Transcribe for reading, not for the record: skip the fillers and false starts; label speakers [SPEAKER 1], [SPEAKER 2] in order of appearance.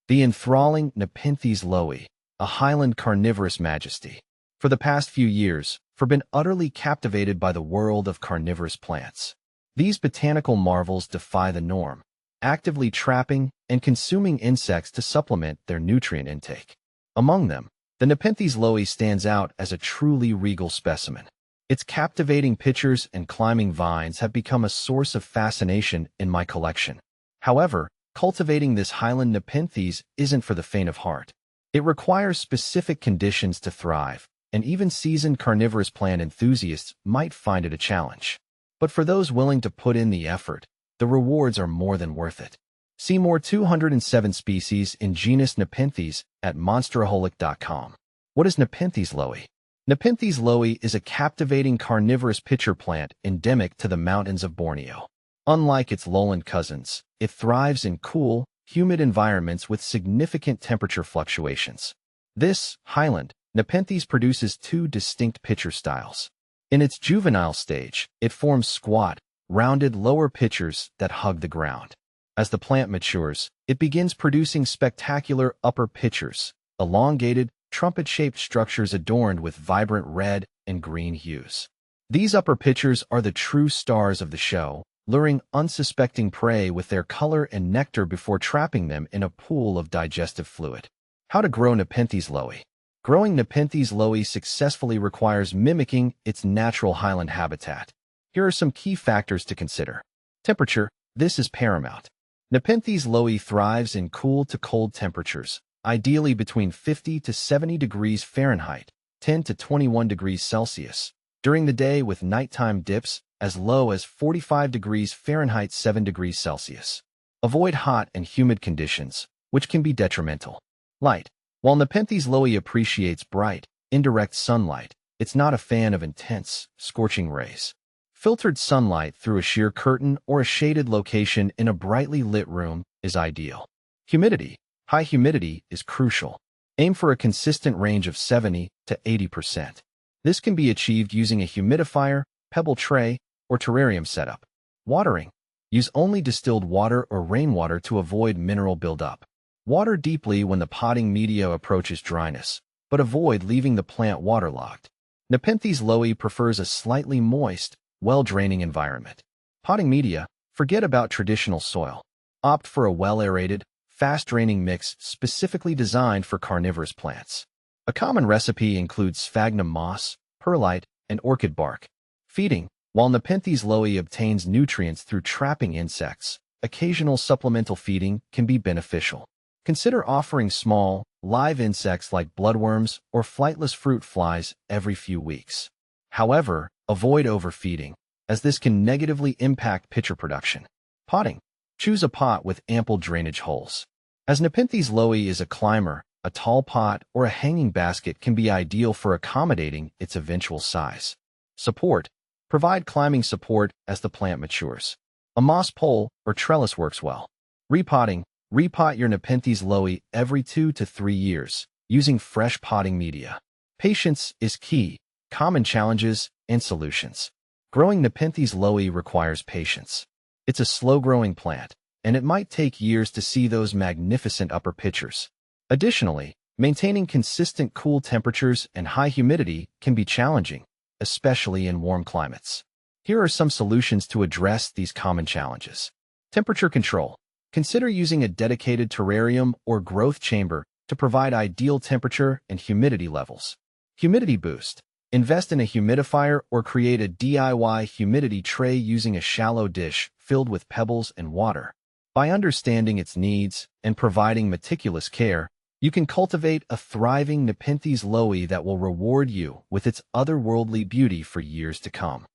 [SPEAKER 1] The enthralling Nepenthes Lowii, a highland carnivorous majesty. For the past few years, I've been utterly captivated by the world of carnivorous plants. These botanical marvels defy the norm, actively trapping and consuming insects to supplement their nutrient intake. Among them, the Nepenthes Lowii stands out as a truly regal specimen. Its captivating pictures and climbing vines have become a source of fascination in my collection. However, cultivating this highland Nepenthes isn't for the faint of heart. It requires specific conditions to thrive, and even seasoned carnivorous plant enthusiasts might find it a challenge. But for those willing to put in the effort, the rewards are more than worth it. See more 207 species in genus Nepenthes at monsteraholic.com. What is Nepenthes Lowii? Nepenthes Lowii is a captivating carnivorous pitcher plant endemic to the mountains of Borneo. Unlike its lowland cousins, it thrives in cool, humid environments with significant temperature fluctuations. This highland Nepenthes produces two distinct pitcher styles. In its juvenile stage, it forms squat, rounded lower pitchers that hug the ground. As the plant matures, it begins producing spectacular upper pitchers, elongated, trumpet-shaped structures adorned with vibrant red and green hues. These upper pitchers are the true stars of the show, luring unsuspecting prey with their color and nectar before trapping them in a pool of digestive fluid. How to grow Nepenthes Lowii? Growing Nepenthes Lowii successfully requires mimicking its natural highland habitat. Here are some key factors to consider. Temperature. This is paramount. Nepenthes Lowii thrives in cool to cold temperatures, ideally between 50 to 70 degrees Fahrenheit, 10 to 21 degrees Celsius, during the day with nighttime dips as low as 45 degrees Fahrenheit, 7 degrees Celsius. Avoid hot and humid conditions, which can be detrimental. Light. While Nepenthes Lowii appreciates bright, indirect sunlight, it's not a fan of intense, scorching rays. Filtered sunlight through a sheer curtain or a shaded location in a brightly lit room is ideal. Humidity. High humidity is crucial. Aim for a consistent range of 70 to 80%. This can be achieved using a humidifier, pebble tray, or terrarium setup. Watering. Use only distilled water or rainwater to avoid mineral buildup. Water deeply when the potting media approaches dryness, but avoid leaving the plant waterlogged. Nepenthes Lowii prefers a slightly moist, well-draining environment. Potting media. Forget about traditional soil. Opt for a well-aerated, fast-draining mix specifically designed for carnivorous plants. A common recipe includes sphagnum moss, perlite, and orchid bark. Feeding. While Nepenthes Lowii obtains nutrients through trapping insects, occasional supplemental feeding can be beneficial. Consider offering small, live insects like bloodworms or flightless fruit flies every few weeks. However, avoid overfeeding, as this can negatively impact pitcher production. Potting. Choose a pot with ample drainage holes. As Nepenthes Lowii is a climber, a tall pot or a hanging basket can be ideal for accommodating its eventual size. Support. Provide climbing support as the plant matures. A moss pole or trellis works well. Repotting. Repot your Nepenthes Lowii every 2 to 3 years, using fresh potting media. Patience is key. Common challenges and solutions. Growing Nepenthes Lowii requires patience. It's a slow-growing plant, and it might take years to see those magnificent upper pitchers. Additionally, maintaining consistent cool temperatures and high humidity can be challenging, especially in warm climates. Here are some solutions to address these common challenges. Temperature control. Consider using a dedicated terrarium or growth chamber to provide ideal temperature and humidity levels. Humidity boost. Invest in a humidifier or create a DIY humidity tray using a shallow dish filled with pebbles and water. By understanding its needs and providing meticulous care, you can cultivate a thriving Nepenthes Lowii that will reward you with its otherworldly beauty for years to come.